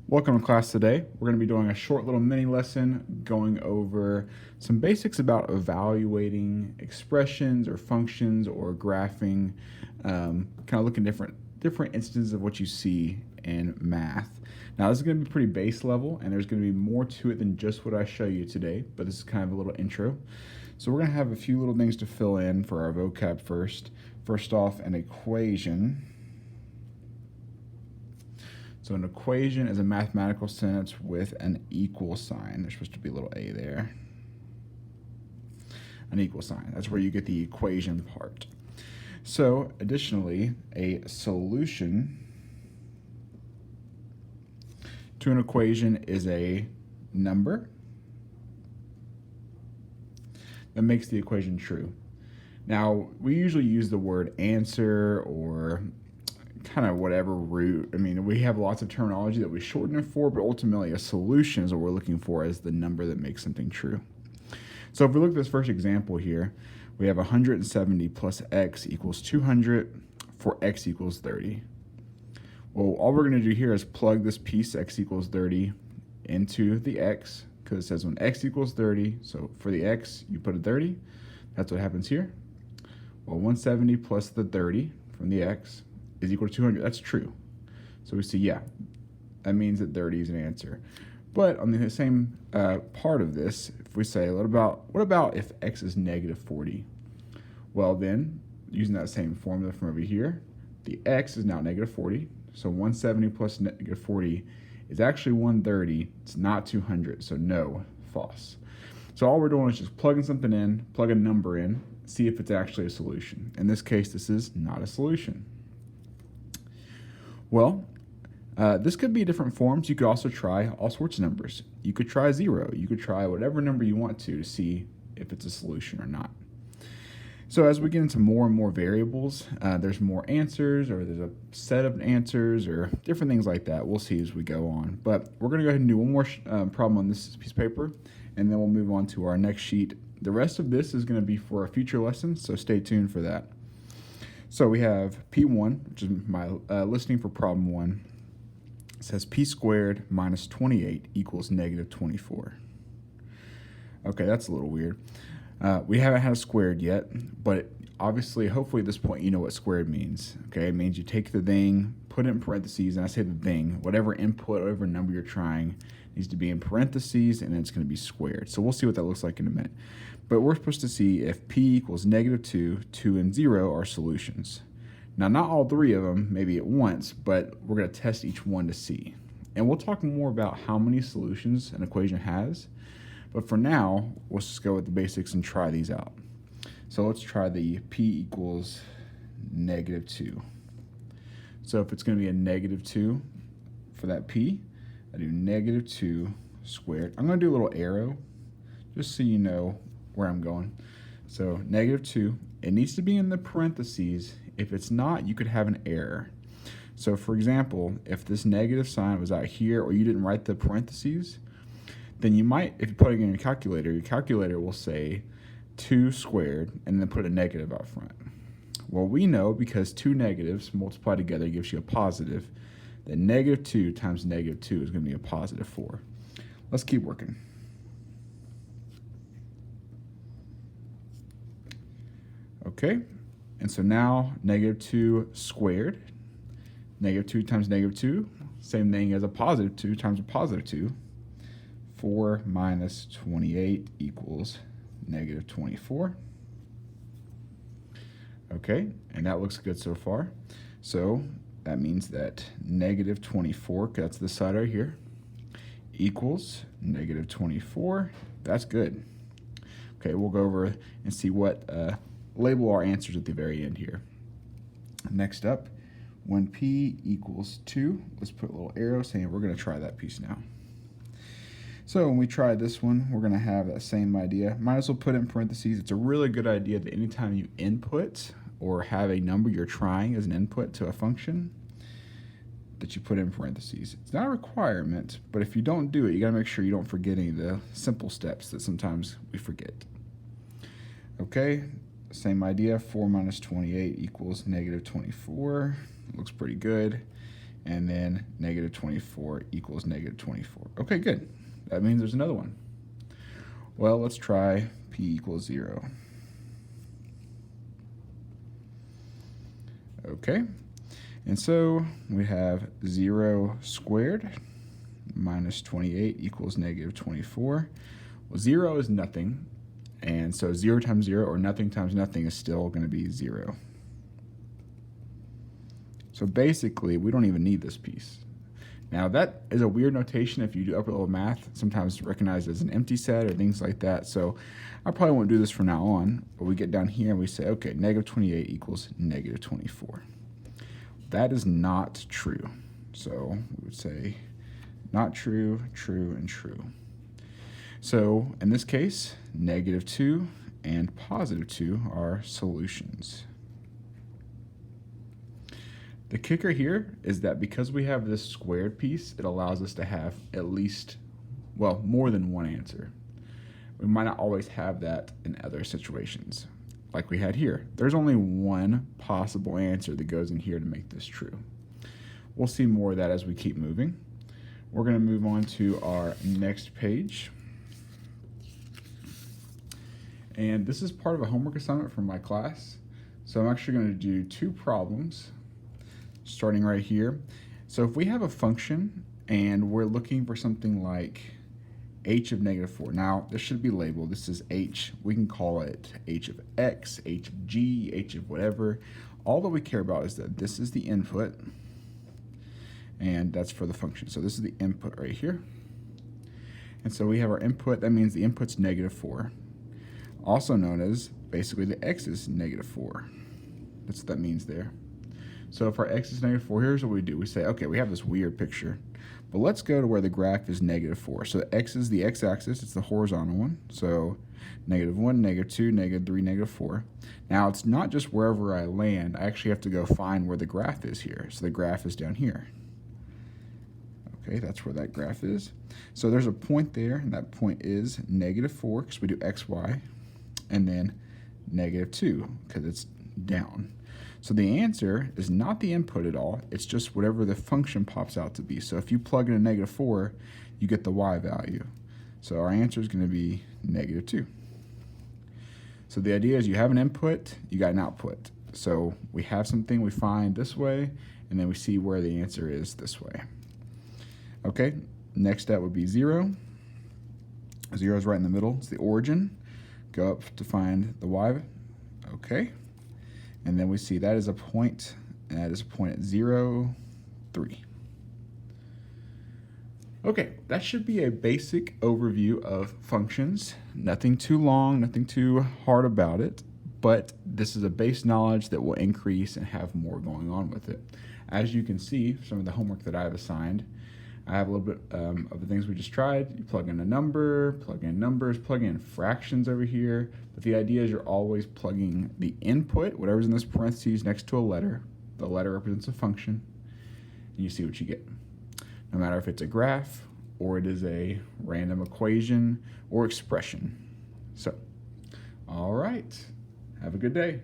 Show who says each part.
Speaker 1: Welcome to class today. We're going to be doing a short little mini lesson going over some basics about evaluating expressions or functions or graphing, kind of looking different instances of what you see in math. Now this is going to be pretty base level and there's going to be more to it than just what I show you today, but this is kind of a little intro. So we're going to have a few little things to fill in for our vocab first. First off, an equation. So an equation is a mathematical sentence with an equal sign. There's supposed to be a little a there. An equal sign. That's where you get the equation part. So additionally, a solution to an equation is a number that makes the equation true. Now, we usually use the word answer or kind of whatever root. I mean, we have lots of terminology that we shorten it for, but ultimately a solution is what we're looking for as the number that makes something true. So if we look at this first example here, we have 170 plus x equals 200 for x equals 30. Well, all we're going to do here is plug this piece x equals 30 into the x, because it says when x equals 30, so for the x, you put a 30. That's what happens here. Well, 170 plus the 30 from the x is equal to 200. That's true. So we see, yeah, that means that 30 is an answer. But on the same part of this, if we say, what about if x is negative 40? Well, then, using that same formula from over here, the x is now negative 40. So 170 plus negative 40 is actually 130. It's not 200. So no, false. So all we're doing is just plugging something in, plug a number in, see if it's actually a solution. In this case, this is not a solution. Well, this could be different forms. You could also try all sorts of numbers. You could try 0. You could try whatever number you want to see if it's a solution or not. So as we get into more and more variables, there's more answers, or there's a set of answers, or different things like that. We'll see as we go on. But we're going to go ahead and do one more problem on this piece of paper, and then we'll move on to our next sheet. The rest of this is going to be for a future lesson, so stay tuned for that. So we have P1, which is my listing for problem 1. It says P squared minus 28 equals negative 24. Okay, that's a little weird. We haven't had a squared yet, but obviously, hopefully at this point, you know what squared means. Okay, it means you take the thing, put it in parentheses, and I say the thing, whatever input, whatever number you're trying, needs to be in parentheses, and then it's going to be squared. So we'll see what that looks like in a minute. But we're supposed to see if p equals negative 2, 2, and 0 are solutions. Now, not all three of them, maybe at once, but we're going to test each one to see. And we'll talk more about how many solutions an equation has. But for now, let's just go with the basics and try these out. So let's try the p equals negative 2. So if it's going to be a negative 2 for that p, I do negative 2 squared. I'm going to do a little arrow just so you know where I'm going. So negative 2, it needs to be in the parentheses. If it's not, you could have an error. So for example, if this negative sign was out here or you didn't write the parentheses, then you might, if you put it in your calculator will say 2 squared and then put a negative out front. Well, we know because two negatives multiplied together gives you a positive, that negative 2 times negative 2 is going to be a positive 4. Let's keep working. Okay, and so now negative 2 squared, negative 2 times negative 2, same thing as a positive 2 times a positive 2. 4 minus 28 equals negative 24. Okay, and that looks good so far. So that means that negative 24, that's this side right here, equals negative 24. That's good. Okay, we'll go over and see what, label our answers at the very end here. Next up, when p equals 2, let's put a little arrow saying we're going to try that piece now. So when we try this one, we're going to have that same idea. Might as well put it in parentheses. It's a really good idea that anytime you input or have a number you're trying as an input to a function, that you put in parentheses. It's not a requirement, but if you don't do it, you got to make sure you don't forget any of the simple steps that sometimes we forget. Okay, same idea. 4 minus 28 equals negative 24. Looks pretty good. and then negative 24 equals negative 24. Okay, good. That means there's another one. Well, let's try p equals 0. Okay, and so we have 0 squared minus 28 equals negative 24. Well, 0 is nothing, and so 0 times 0 or nothing times nothing is still going to be 0. So basically, we don't even need this piece. Now, that is a weird notation if you do upper level math, sometimes recognized as an empty set or things like that. So I probably won't do this from now on, but we get down here and we say, okay, negative 28 equals negative 24. That is not true. So we would say not true, true, and true. So in this case, negative 2 and positive 2 are solutions. The kicker here is that because we have this squared piece, it allows us to have at least, well, more than one answer. We might not always have that in other situations, like we had here. There's only one possible answer that goes in here to make this true. We'll see more of that as we keep moving. We're going to move on to our next page. And this is part of a homework assignment from my class. So I'm actually going to do 2 problems. Starting right here. So if we have a function and we're looking for something like h of negative 4. Now, this should be labeled. This is h. We can call it h of x, h of g, h of whatever. All that we care about is that this is the input, and that's for the function. So this is the input right here. And so we have our input. That means the input's negative 4. Also known as, basically, the x is negative 4. That's what that means there. So if our x is negative 4, here's what we do. We say, okay, we have this weird picture, but let's go to where the graph is negative 4. So x is the x-axis. It's the horizontal one. So negative 1, negative 2, negative 3, negative 4. Now, it's not just wherever I land. I actually have to go find where the graph is here. So the graph is down here. Okay, that's where that graph is. So there's a point there, and that point is negative 4, because we do x, y, and then negative 2, because it's down. So the answer is not the input at all. It's just whatever the function pops out to be. So if you plug in a negative 4, you get the y value. So our answer is going to be negative 2. So the idea is you have an input, you got an output. So we have something we find this way, and then we see where the answer is this way. Okay, next step would be 0. 0 is right in the middle. It's the origin. Go up to find the y. Okay. And then we see that is a point, and that is a point at 0, 3. Okay, that should be a basic overview of functions. Nothing too long, nothing too hard about it, but this is a base knowledge that will increase and have more going on with it. As you can see, some of the homework that I've assigned, I have a little bit of the things we just tried. You plug in a number, plug in numbers, plug in fractions over here. But the idea is you're always plugging the input, whatever's in this parentheses next to a letter. The letter represents a function, and you see what you get. No matter if it's a graph, or it is a random equation, or expression. So, all right. Have a good day.